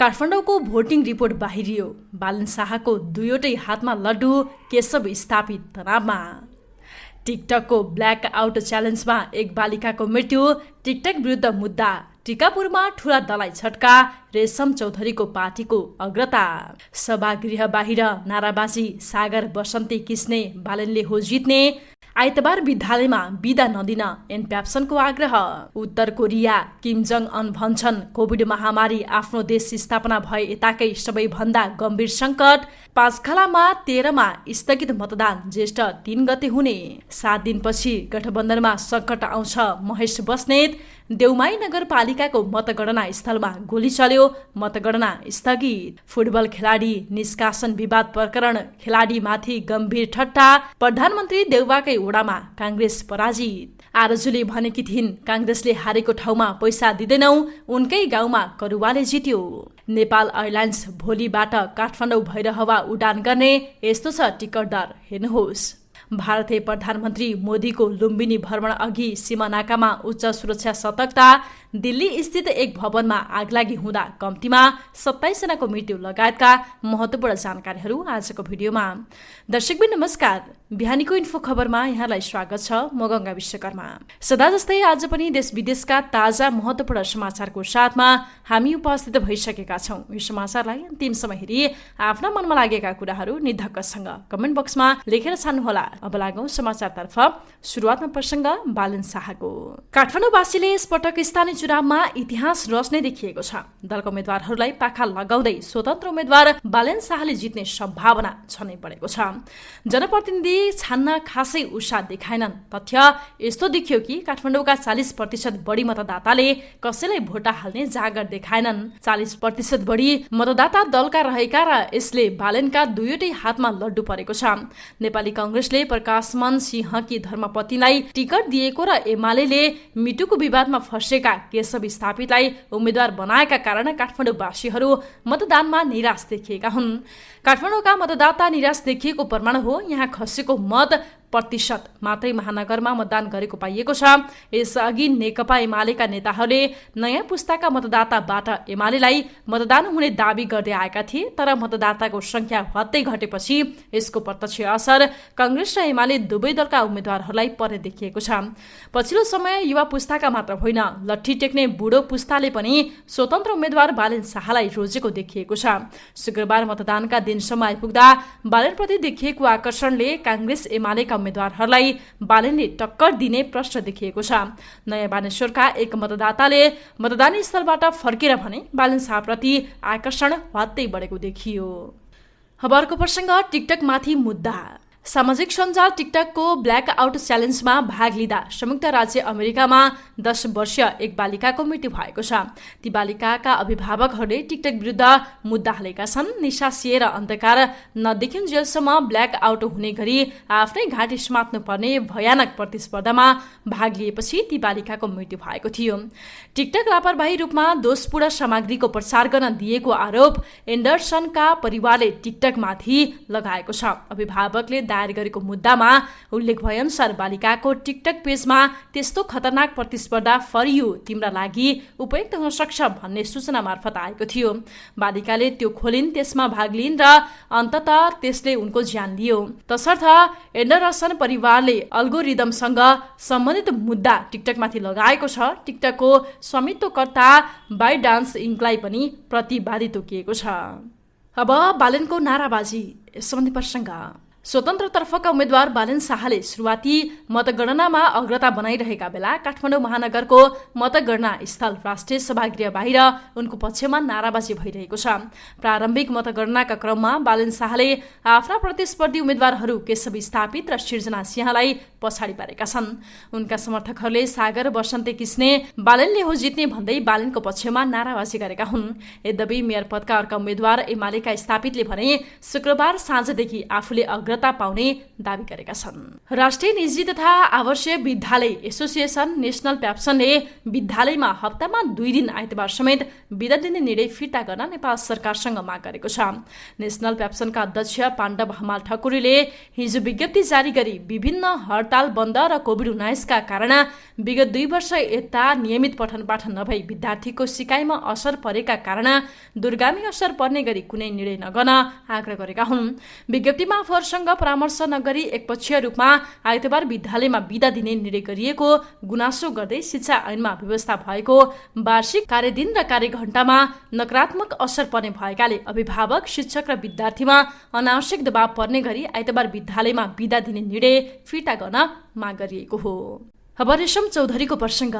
काठमाडौँको voting report बाहिरियो। बालन शाहको दुईवटै हातमा लड्डु, केशव स्थापित तनावमा। टिकटकको ब्ल्याक आउट च्यालेन्जमा एक बालिकाको मृत्यु, टिकटक विरुद्ध मुद्दा। टिकापुरमा ठूला दलाई छटका, रेशम चौधरीको पार्टीको अग्रता। सभागृह बाहिर नाराबाजी, सागर बसन्ती किस्ने, बालनले हो जित्ने। आइतबार विद्यालयमा बिदा नदिन एनप्याप्सनको आग्रह। उत्तर कोरिया किम जङ अन भन्छन् कोभिड महामारी आफ्नो देश स्थापना भए यताकै सबैभन्दा गम्भीर सङ्कट। पाँचखालामा 13मा स्थगित मतदान ज्येष्ठ 3 गते हुने। 7 दिनपछि गठबन्धनमा सङ्कट आउँछ, महेश बस्नेत। देउमाई नगरपालिकाको मतगणना स्थलमा गोली चल्यो, मतगणना स्थगित। फुटबल खेलाडी निष्कासन विवाद प्रकरण, खेलाडीमाथि गम्भीर ठट्टा। प्रधानमन्त्री देउवाकै ओडामा काङ्ग्रेस पराजित। आरजुले भनेकी थिइन् काङ्ग्रेसले हारेको ठाउँमा पैसा दिँदैनौ, उनकै गाउँमा करुवाले जित्यो। नेपाल एयरलाइन्स भोलिबाट काठमाडौँ भैरहवा उडान गर्ने, यस्तो छ टिकट दर, हेर्नुहोस्। भारतीय प्रधानमन्त्री मोदीको लुम्बिनी भ्रमण अघि सीमानाकामा उच्च सुरक्षा सतर्कता। दिल्ली स्थित एक भवनमा आगलागी हुँदा कम्तीमा 27 जनाको मृत्यु लगायतका महत्त्वपूर्ण जानकारीहरू आजको भिडियोमा। दर्शकबिन नमस्कार, बिहानीको इन्फो खबरमा यहाँलाई स्वागत छ। म गङ्गा विश्वकर्मा। सदा जस्तै आज पनि देश विदेशका ताजा महत्त्वपूर्ण समाचारको साथमा हामी उपस्थित भइसकेका छौँ। यो समाचारलाई अन्तिमसम्म हेरी आफ्ना मनमा लागेका कुराहरू निधक्कसँग कमेन्ट बक्समा लेखेर छान्नुहोला। अब लागौँ समाचारतर्फ। सुरुवातमा प्रसङ्ग बालन शाहको। काठमाडौँवासीले यसपटक स्थानीय चुनावमा इतिहास रच्ने देखिएको छ। दलका उम्मेद्वारहरूलाई पाखा लगाउँदै स्वतन्त्र उम्मेद्वार बालन शाहले जित्ने सम्भावना छनै बढेको छ। जनप्रतिनिधि छान्न खासै उत्साह देखाएनन्। तथ्य यस्तो देखियो कि काठमाडौँका 40% बढी मतदाताले कसैलाई भोट हाल्ने जागर देखाएनन्। 40% बढी मतदाता दलका रहेका र यसले बालनका दुईवटै हातमा लड्डु परेको छ। नेपाली कांग्रेसले प्रकाशमान सिंहकी धर्मपत्नीलाई टिकट दिएको र एमालेले मिटुको विवादमा फँसेका केशव स्थापितलाई उम्मेद्वार बनाएका कारण काठमाडौँवासीहरू मतदानमा निराश देखिएका हुन्। काठमाडौँका मतदाता निराश देखिएको प्रमाण हो यहाँ खसेको मत प्रतिशत मात्रै महानगरमा मतदान गरेको पाइएको छ। यसअघि नेकपा एमालेका नेताहरूले नयाँ पुस्ताका मतदाताबाट एमालेलाई मतदान हुने दावी गर्दै आएका थिए, तर मतदाताको संख्या हत्तै घटेपछि यसको प्रत्यक्ष असर कांग्रेस र एमाले दुवै दलका उम्मेद्वारहरूलाई पर्ने देखिएको छ। पछिल्लो समय युवा पुस्ताका मात्र होइन, लट्ठी टेक्ने बुढो पुस्ताले पनि स्वतन्त्र उम्मेद्वार बालन शाहलाई रोजेको देखिएको छ। शुक्रबार मतदानका दिनसम्म आइपुग्दा बालनप्रति देखिएको आकर्षणले कांग्रेस एमालेका उम्मेद्वारहरूलाई बालनले टक्कर दिने प्रश्न देखिएको छ। नयाँ बानेश्वरका एक मतदाताले मतदान स्थलबाट फर्केर भने बालन शाहप्रति आकर्षण हत्तै बढेको देखियो। अब अर्को प्रसङ्ग टिकटकमाथि मुद्दा। सामाजिक सञ्जाल टिकटकको ब्ल्याक आउट च्यालेन्जमा भाग लिँदा संयुक्त राज्य अमेरिकामा 10 वर्षीय एक बालिकाको मृत्यु भएको छ। ती बालिकाका अभिभावकहरूले टिकटक विरुद्ध मुद्दा हालेका छन्। निसासिएर अन्धकार नदेखिन्जेलसम्म ब्ल्याक आउट हुने गरी आफ्नै घाँटी समात्नु पर्ने भयानक प्रतिस्पर्धामा भाग लिएपछि ती बालिकाको मृत्यु भएको थियो। टिकटक लापरवाही रूपमा दोषपूर्ण सामग्रीको प्रचार गर्न दिएको आरोप एन्डरसनका परिवारले टिकटकमाथि लगाएको छ। अभिभावकले दायर गरेको मुद्दामा उल्लेख भएअनुसार बालिकाको टिकटक पेजमा त्यस्तो खतरनाक प्रतिस्पर्धा फरियो तिम्रा लागि उपयुक्त हुन सक्छ भन्ने सूचना मार्फत आएको थियो। बालिकाले त्यो खोलिन्, त्यसमा भाग लिइन् र अन्ततः त्यसले उनको ज्यान लियो। तसर्थ एन्डरसन परिवारले अल्गोरिदमसँग सम्बन्धित मुद्दा टिकटकमाथि लगाएको छ। टिकटकको स्वामित्वकर्ता बाइडान्स इन्कलाई पनि प्रतिवादी तोकिएको छ। अब बालनको नाराबाजी सम्बन्धी प्रसङ्ग। स्वतन्त्रतर्फका उम्मेद्वार बालन शाहले सुरुवाती मतगणनामा अग्रता बनाइरहेका बेला काठमाडौँ महानगरको मतगणना स्थल राष्ट्रिय सभागृह बाहिर उनको पक्षमा नाराबाजी भइरहेको छ। प्रारम्भिक मतगणनाका क्रममा बालन शाहले आफ्ना प्रतिस्पर्धी उम्मेद्वारहरू केशव स्थापित र सृजना सिंहलाई पछाडि पारेका छन्। उनका समर्थकहरूले सागर बसन्ते किस्ने, बालनले हो जित्ने भन्दै बालनको पक्षमा नाराबाजी गरेका हुन्। यद्यपि मेयर पदका अर्का उम्मेद्वार एमालेका स्थापितले भने शुक्रबार साँझदेखि आफूले अग्रता पाउने दावी गरेका छन्। राष्ट्रिय निजी तथा आवासीय विद्यालय एसोसिएसन नेशनल प्याप्सनले विद्यालयमा हप्तामा 2 दिन आइतबार समेत बिदा दिने निर्णय फिर्ता गर्न नेपाल सरकारसँग माग गरेको छ। नेशनल प्याप्सनका अध्यक्ष पाण्डव हमाल ठकुरीले हिजो विज्ञप्ति जारी गरी विभिन्न हडताल बन्द र कोभिड-19 का कारण विगत 2 वर्ष यता नियमित पठन पाठन नभई विद्यार्थीको सिकाइमा असर परेका कारण दूरगामी असर पर्ने गरी कुनै निर्णय नगर्न आग्रह गरेका हुन्। विज्ञप्तिमा आफूहरूसँग परामर्श नगरी एकपक्षीय रूपमा आइतबार विद्यालयमा बिदा दिने निर्णय गरिएको गुनासो गर्दै शिक्षा ऐनमा व्यवस्था भएको वार्षिक कार्यदिन र कार्यघण्टामा नकारात्मक असर पर्ने भएकाले अभिभावक शिक्षक र विद्यार्थीमा अनावश्यक दबाव पर्ने गरी आइतबार विद्यालयमा बिदा दिने निर्णय फिर्ता गर्न माग गरिएको हो। अब रेशम चौधरीको प्रसङ्ग।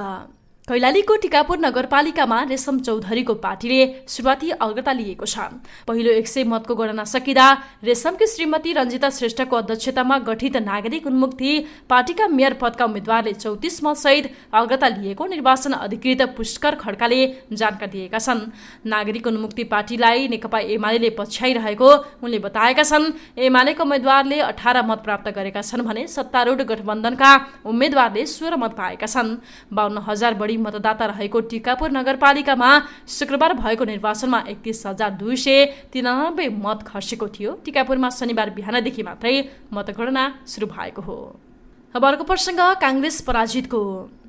कैलालीको टिकापुर नगरपालिकामा रेशम चौधरीको पार्टीले सुरुवाती अग्रता लिएको छ। पहिलो 100 मतको गणना सकिँदा रेशमकी श्रीमती रञ्जिता श्रेष्ठको अध्यक्षतामा गठित नागरिक उन्मुक्ति पार्टीका मेयर पदका उम्मेद्वारले 34 मतसहित अग्रता लिएको निर्वाचन अधिकृत पुष्कर खड्काले जानकारी दिएका छन्। नागरिक उन्मुक्ति पार्टीलाई नेकपा एमाले पछ्याइरहेको उनले बताएका छन्। एमालेका उम्मेद्वारले 18 मत प्राप्त गरेका छन् भने सत्तारूढ गठबन्धनका उम्मेद्वारले 16 मत पाएका छन्। 52,000 बढी मतदाता रहेको टिकापुर नगरपालिकामा शुक्रबार भएको निर्वाचनमा 31,293 मत खसेको थियो। टिकापुरमा शनिबार बिहानदेखि मात्रै मतगणना सुरु भएको हो। अब अर्को प्रसङ्ग काङ्ग्रेस पराजितको।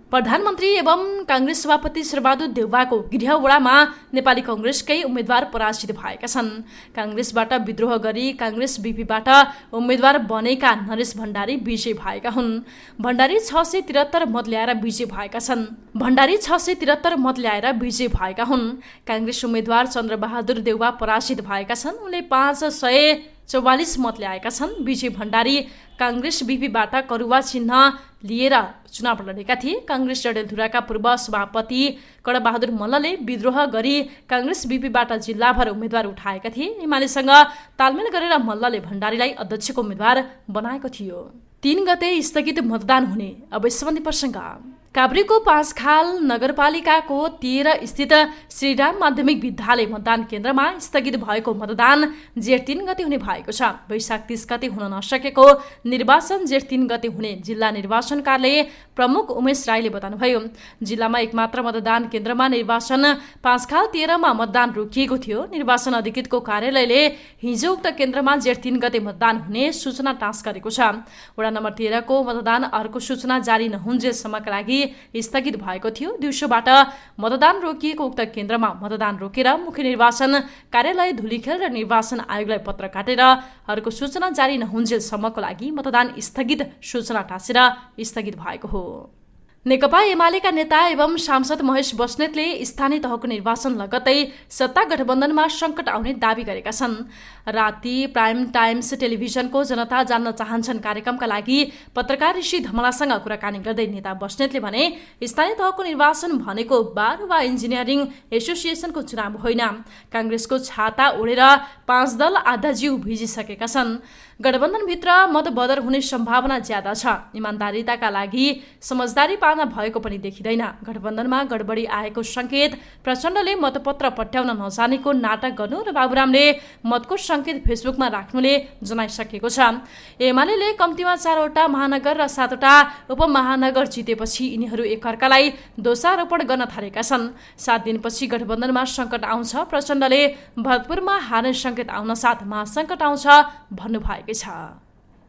प्रधानमन्त्री एवं काङ्ग्रेस सभापति शेरबहादुर देउवाको गृहवडामा नेपाली काङ्ग्रेसकै उम्मेद्वार पराजित भएका छन्। काङ्ग्रेसबाट विद्रोह गरी काङ्ग्रेस बीपीबाट उम्मेद्वार बनेका नरेश भण्डारी विजयी भएका हुन्। भण्डारी 673 मत ल्याएर विजयी भएका छन्। काङ्ग्रेस उम्मेद्वार चन्द्रबहादुर देउवा पराजित भएका छन्। उनले 544 मत ल्याएका छन्। विजयी भण्डारी काङ्ग्रेस बीपीबाट करुवा चिन्ह लिएर चुनाव लडेका थिए। काङ्ग्रेस डडेलधुराका पूर्व सभापति कडबहादुर मल्लले विद्रोह गरी काङ्ग्रेस बीपीबाट जिल्लाभर उम्मेद्वार उठाएका थिए। एमालेसँग तालमेल गरेर मल्लले भण्डारीलाई अध्यक्षको उम्मेद्वार बनाएको थियो। 3 गते स्थगित मतदान हुने। अब यसम्बन्धी प्रसङ्ग। काभ्रेको 5 खाल नगरपालिकाको 13 स्थित श्रीराम माध्यमिक विद्यालय मतदान केन्द्रमा स्थगित भएको मतदान जेठ 3 गते हुने भएको छ। वैशाख 30 गते हुन नसकेको निर्वाचन जेठ 3 गते हुने जिल्ला निर्वाचन कार्यालय प्रमुख उमेश राईले बताउनुभयो। जिल्लामा एकमात्र मतदान केन्द्रमा निर्वाचन 5 खाल 13 मा मतदान रोकिएको थियो। निर्वाचन अधिकृतको कार्यालयले हिजो उक्त केन्द्रमा जेठ 3 गते मतदान हुने सूचना टाँस गरेको छ। वडा नम्बर 13 को मतदान अर्को सूचना जारी नहुन्जेलसम्मका लागि स्थगित भएको थियो। दिउँसोबाट मतदान रोकिएको उक्त केन्द्रमा मतदान रोकेर मुख्य निर्वाचन कार्यालय धुलीखेल र निर्वाचन आयोगलाई पत्र काटेर अर्को सूचना जारी नहुन्जेलसम्मको लागि मतदान स्थगित सूचना टाँसेर स्थगित भएको हो। नेकपा एमालेका नेता एवं सांसद महेश बस्नेतले स्थानीय तहको निर्वाचन लगत्तै सत्ता गठबन्धनमा सङ्कट आउने दावी गरेका छन्। राति प्राइम टाइम्स टेलिभिजनको जनता जान्न चाहन्छन् कार्यक्रमका लागि पत्रकार ऋषि धमलासँग कुराकानी गर्दै नेता बस्नेतले भने स्थानीय तहको निर्वाचन भनेको बार वा इन्जिनियरिङ एसोसिएसनको चुनाव होइन। काङ्ग्रेसको छाता ओढेर 5 दल आधा जिउ भिजिसकेका छन्। गठबन्धनभित्र मतबदल हुने सम्भावना ज्यादा छ। इमान्दारिताका लागि समझदारी पाल्न भएको पनि देखिँदैन। गठबन्धनमा गडबडी आएको सङ्केत प्रचण्डले मतपत्र पट्याउन नजानेको नाटक गर्नु र बाबुरामले मतको सङ्केत फेसबुकमा राख्नुले जनाइसकेको छ। एमाले कम्तीमा 4 वटा महानगर र 7 वटा उपमहानगर जितेपछि यिनीहरू एकअर्कालाई दोषारोपण गर्न थालेका छन्। 7 दिनपछि गठबन्धनमा सङ्कट आउँछ। प्रचण्डले भरतपुरमा हार्ने सङ्केत आउन साथ महासङ्कट आउँछ भन्नुभएको छ।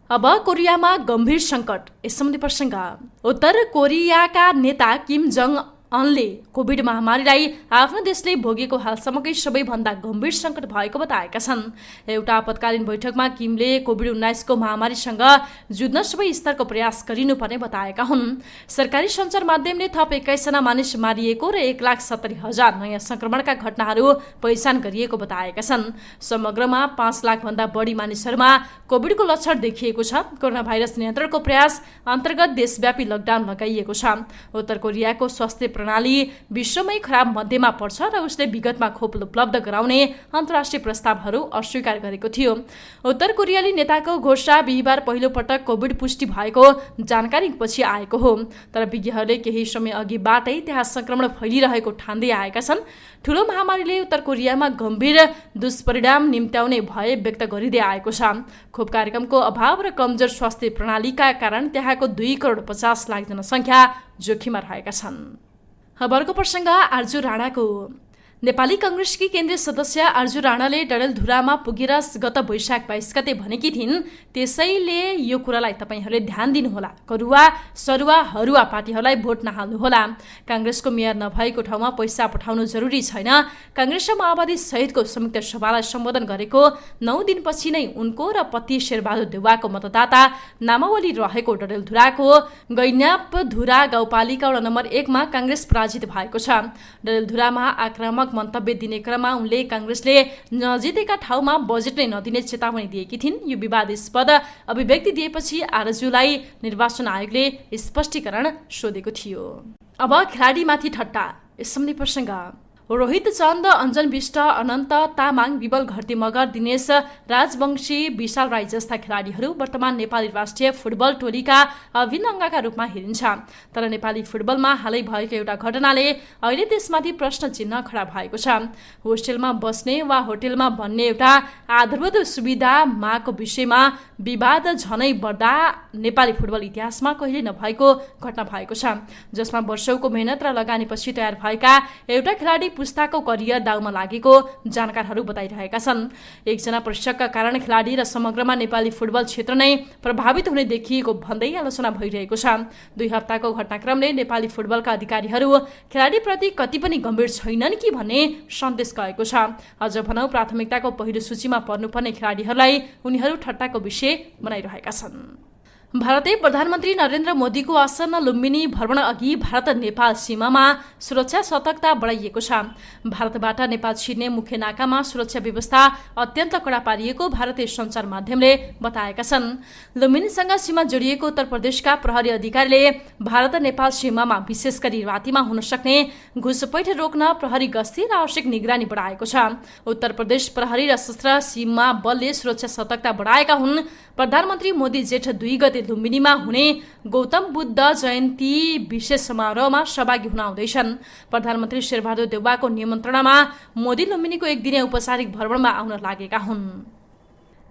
अब कोरियामा गम्भीर सङ्कट। यसम्बन्धी प्रसङ्ग। उत्तर कोरियाका नेता किम जोङ अनले कोभिड महामारीलाई आफ्नो देशले भोगेको हालसम्मकै सबैभन्दा गम्भीर सङ्कट भएको बताएका छन्। एउटा आपतकालीन बैठकमा किमले कोभिड-19 को महामारीसँग जुझ्न सबै स्तरको प्रयास गरिनुपर्ने बताएका हुन्। सरकारी सञ्चार माध्यमले थप 21 जना मानिस मारिएको र 1,70,000 नयाँ संक्रमणका घटनाहरू पहिचान गरिएको बताएका छन्। समग्रमा 5 लाखभन्दा बढी मानिसहरूमा कोभिडको लक्षण देखिएको छ। कोरोना भाइरस नियन्त्रणको प्रयास अन्तर्गत देशव्यापी लकडाउन लगाइएको छ। उत्तर कोरियाको स्वास्थ्य प्रणाली विश्वमै खराब मध्येमा पर्छ र उसले विगतमा खोप उपलब्ध गराउने अन्तर्राष्ट्रिय प्रस्तावहरू अस्वीकार गरेको थियो। उत्तर कोरियाली नेताको घोषणा बिहिबार पहिलो पटक कोभिड पुष्टि भएको जानकारी पछि आएको हो। तर विज्ञहरूले केही समय अघिबाटै त्यहाँ संक्रमण फैलिरहेको ठान्दै आएका छन्। ठूलो महामारीले उत्तर कोरियामा गम्भीर दुष्परिणाम निम्त्याउने भय व्यक्त गरिँदै आएको छ। खोप कार्यक्रमको अभाव र कमजोर स्वास्थ्य प्रणालीका कारण त्यहाँको 2 करोड 50 लाख जनसङ्ख्या जोखिममा रहेका छन्। खबरको प्रसङ्ग आर्जु राणाको। नेपाली कांग्रेसकी केन्द्रीय सदस्य आर्जु राणाले डडेलधुरामा पुगेर गत वैशाख 22 गते भनेकी थिइन्, त्यसैले यो कुरालाई तपाईहरूले ध्यान दिनुहोला, करुवा सरुवा हरुवा पार्टीहरूलाई भोट नहाल्नुहोला। कांग्रेसको मेयर नभएको ठाउँमा पैसा पठाउनु जरुरी छैन। कांग्रेस र माओवादी सहितको संयुक्त सभालाई सम्बोधन गरेको 9 दिनपछि नै उनको र पति शेरबहादुर देउवाको मतदाता नामावली रहेको डडेलधुराको गैन्यापधुरा गाउँपालिका वडा नम्बर 1 मा कांग्रेस पराजित भएको छ। डडेलधुरामा आक्रामक मन्तव्य दिने क्रममा उनले कांग्रेसले नजितेका ठाउँमा बजेट नै नदिने चेतावनी दिएकी थिइन्। यो विवादास्पद अभिव्यक्ति दिएपछि आरजुलाई निर्वाचन आयोगले स्पष्टीकरण सोधेको थियो। अब खेलाडीमाथि ठट्टा। यसम्म प्रसङ्ग। रोहित चन्द, अञ्जन विष्ट, अनन्त तामाङ, विबल घरती मगर, दिनेश राजवंशी, विशाल राई जस्ता खेलाडीहरू वर्तमान नेपाली राष्ट्रिय फुटबल टोलीका अभिन्न अङ्गका रूपमा हेरिन्छ। तर नेपाली फुटबलमा हालै भएको एउटा घटनाले अहिले त्यसमाथि प्रश्न चिन्ह खडा भएको छ। होस्टेलमा बस्ने वा होटेलमा बन्ने एउटा आधारभूत सुविधा मागको विषयमा विवाद झनै बढ्दा नेपाली फुटबल इतिहासमा कहिले नभएको घटना भएको छ, जसमा वर्षौंको मेहनत र लगानीपछि तयार भएका एउटा खेलाडी पुस्ताको करियर दाउमा लागेको जानकारहरू बताइरहेका छन्। एकजना प्रशिक्षकका कारण खेलाडी र समग्रमा नेपाली फुटबल क्षेत्र नै प्रभावित हुने देखिएको भन्दै आलोचना भइरहेको छ। 2 हप्ताको घटनाक्रमले नेपाली फुटबलका अधिकारीहरू खेलाडीप्रति कति पनि गम्भीर छैनन् कि भन्ने सन्देश गएको छ। अझ भनौं, प्राथमिकताको पहिलो सूचीमा पर्नुपर्ने खेलाडीहरूलाई उनीहरू ठट्टाको विषय बनाइरहेका छन्। भारतीय प्रधानमन्त्री नरेन्द्र मोदीको आसन्न लुम्बिनी भ्रमण अघि भारत नेपाल सीमामा सुरक्षा सतर्कता बढाइएको छ। भारतबाट नेपाल छिर्ने मुख्य नाकामा सुरक्षा व्यवस्था अत्यन्त कडा पारिएको भारतीय सञ्चार माध्यमले बताएका छन्। लुम्बिनीसँग सीमा जोडिएको उत्तर प्रदेशका प्रहरी अधिकारीले भारत नेपाल सीमामा विशेष गरी रातिमा हुन सक्ने घुसपैठ रोक्न प्रहरी गस्ती र आवश्यक निगरानी बढाएको छ। उत्तर प्रदेश प्रहरी र सशस्त्र सीमा बलले सुरक्षा सतर्कता बढाएका हुन्। प्रधानमन्त्री मोदी जेठ 2 गते लुम्बिनीमा हुने गौतम बुद्ध जयन्ती विशेष समारोहमा सहभागी हुन आउँदैछन्। प्रधानमन्त्री शेरबहादुर देउवाको निमन्त्रणामा मोदी लुम्बिनीको 1 दिने औपचारिक भ्रमणमा आउन लागेका हुन्।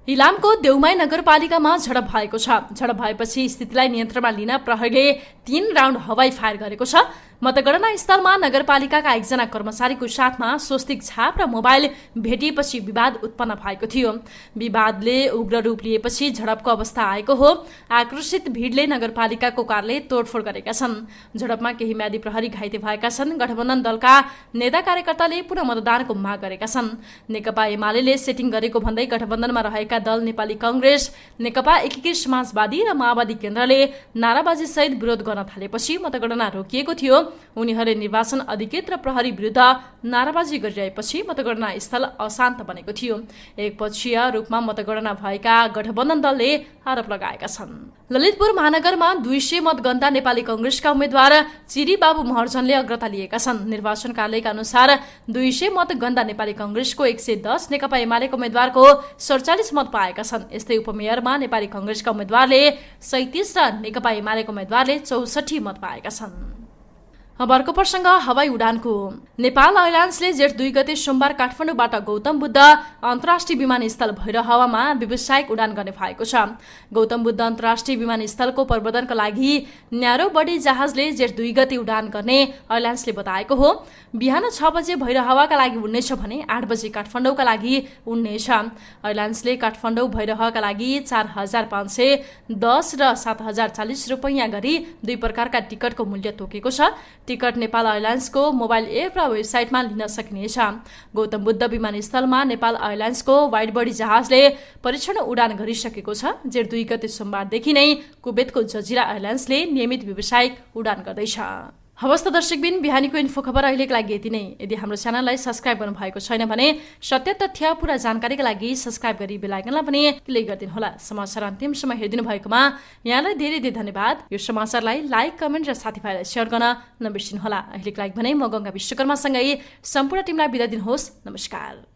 इलामको देउमाई नगरपालिकामा झडप भएको छ। झडप भएपछि स्थितिलाई नियन्त्रणमा लिन प्रहरीले 3 राउन्ड हवाई फायर गरेको छ। मतगणना स्थलमा नगरपालिकाका एकजना कर्मचारीको साथमा स्वस्तिक छाप र मोबाइल भेटिएपछि विवाद उत्पन्न भएको थियो। विवादले उग्र रूप लिएपछि झडपको अवस्था आएको हो। आक्रोशित भिडले नगरपालिकाको कार्यालय तोडफोड गरेका छन्। झडपमा केही म्यादी प्रहरी घाइते भएका छन्। गठबन्धन दलका नेता कार्यकर्ताले पुनः मतदानको माग गरेका छन्। नेकपा एमाले सेटिङ गरेको भन्दै गठबन्धनमा रहेका दल नेपाली कांग्रेस, नेकपा एकीकृत समाजवादी र माओवादी केन्द्रले नाराबाजी सहित विरोध गर्न थालेपछि मतगणना रोकिएको थियो। उनीहरूले निर्वाचन अधिकृत र प्रहरी विरुद्ध नाराबाजी गरिरहेपछि मतगणना स्थल अशान्त बनेको थियो। एकपक्षीय रूपमा मतगणना भएका गठबन्धन दलले आरोप लगाएका छन्। ललितपुर महानगरमा 200 मतगन्दा नेपाली कांग्रेसका उम्मेद्वार चिरी बाबु महर्जनले अग्रता लिएका छन्। निर्वाचन कार्यालयका अनुसार 200 मतगन्दा नेपाली कांग्रेसको 110, नेकपा एमालेको उम्मेद्वारको 47 मत पाएका छन्। यस्तै उपमेयरमा नेपाली कांग्रेसका उम्मेद्वारले 37 र नेकपा एमालेको उम्मेद्वारले 64 मत पाएका छन्। अब अर्को प्रसङ्ग हवाई उडानको। नेपाल एयरलाइन्सले जेठ 2 गते सोमबार काठमाडौँबाट गौतम बुद्ध अन्तर्राष्ट्रिय विमानस्थल भैरहवामा व्यावसायिक उडान गर्ने भएको छ। गौतम बुद्ध अन्तर्राष्ट्रिय विमानस्थलको प्रवर्धनका लागि न्यारो बडी जहाजले जेठ 2 गते उडान गर्ने एयरलाइन्सले बताएको हो। बिहान 6 बजे भैरहवाका लागि उड्नेछ भने 8 बजे काठमाडौँका लागि उड्नेछ। एयरलाइन्सले काठमाडौँ भैरहवाका लागि 4510 र 7040 रुपैयाँ गरी 2 प्रकारका टिकटको मूल्य तोकेको छ। टिकट नेपाल एयरलाइन्सको मोबाइल एप र वेबसाइटमा लिन सकिनेछ। गौतम बुद्ध विमानस्थलमा नेपाल एयरलाइन्सको वाइड बडी जहाजले परीक्षण उडान गरिसकेको छ। जेठ 2 गते सोमबारदेखि नै कुवेतको जजिरा एयरलाइन्सले नियमित व्यावसायिक उडान गर्दैछ। हवस् त दर्शकबिन, बिहानीको इन्फो खबर अहिलेको लागि यति नै। यदि हाम्रो च्यानललाई सब्स्क्राइब गर्नुभएको छैन भने सत्य तथ्य पुरा जानकारीका लागि सब्स्क्राइब गरी बेल आइकनलाई पनि क्लिक गरिदिनुहोला। समाचार अन्तिमसम्म हेरिदिनु भएकोमा यहाँलाई धेरै धेरै धन्यवाद। यो समाचारलाई लाइक, कमेन्ट र साथीभाइलाई सेयर गर्न नबिर्सिनुहोला। अहिलेको लागि भने म गङ्गा विश्वकर्मासँगै सम्पूर्ण टिमलाई बिदा दिनुहोस्। नमस्कार।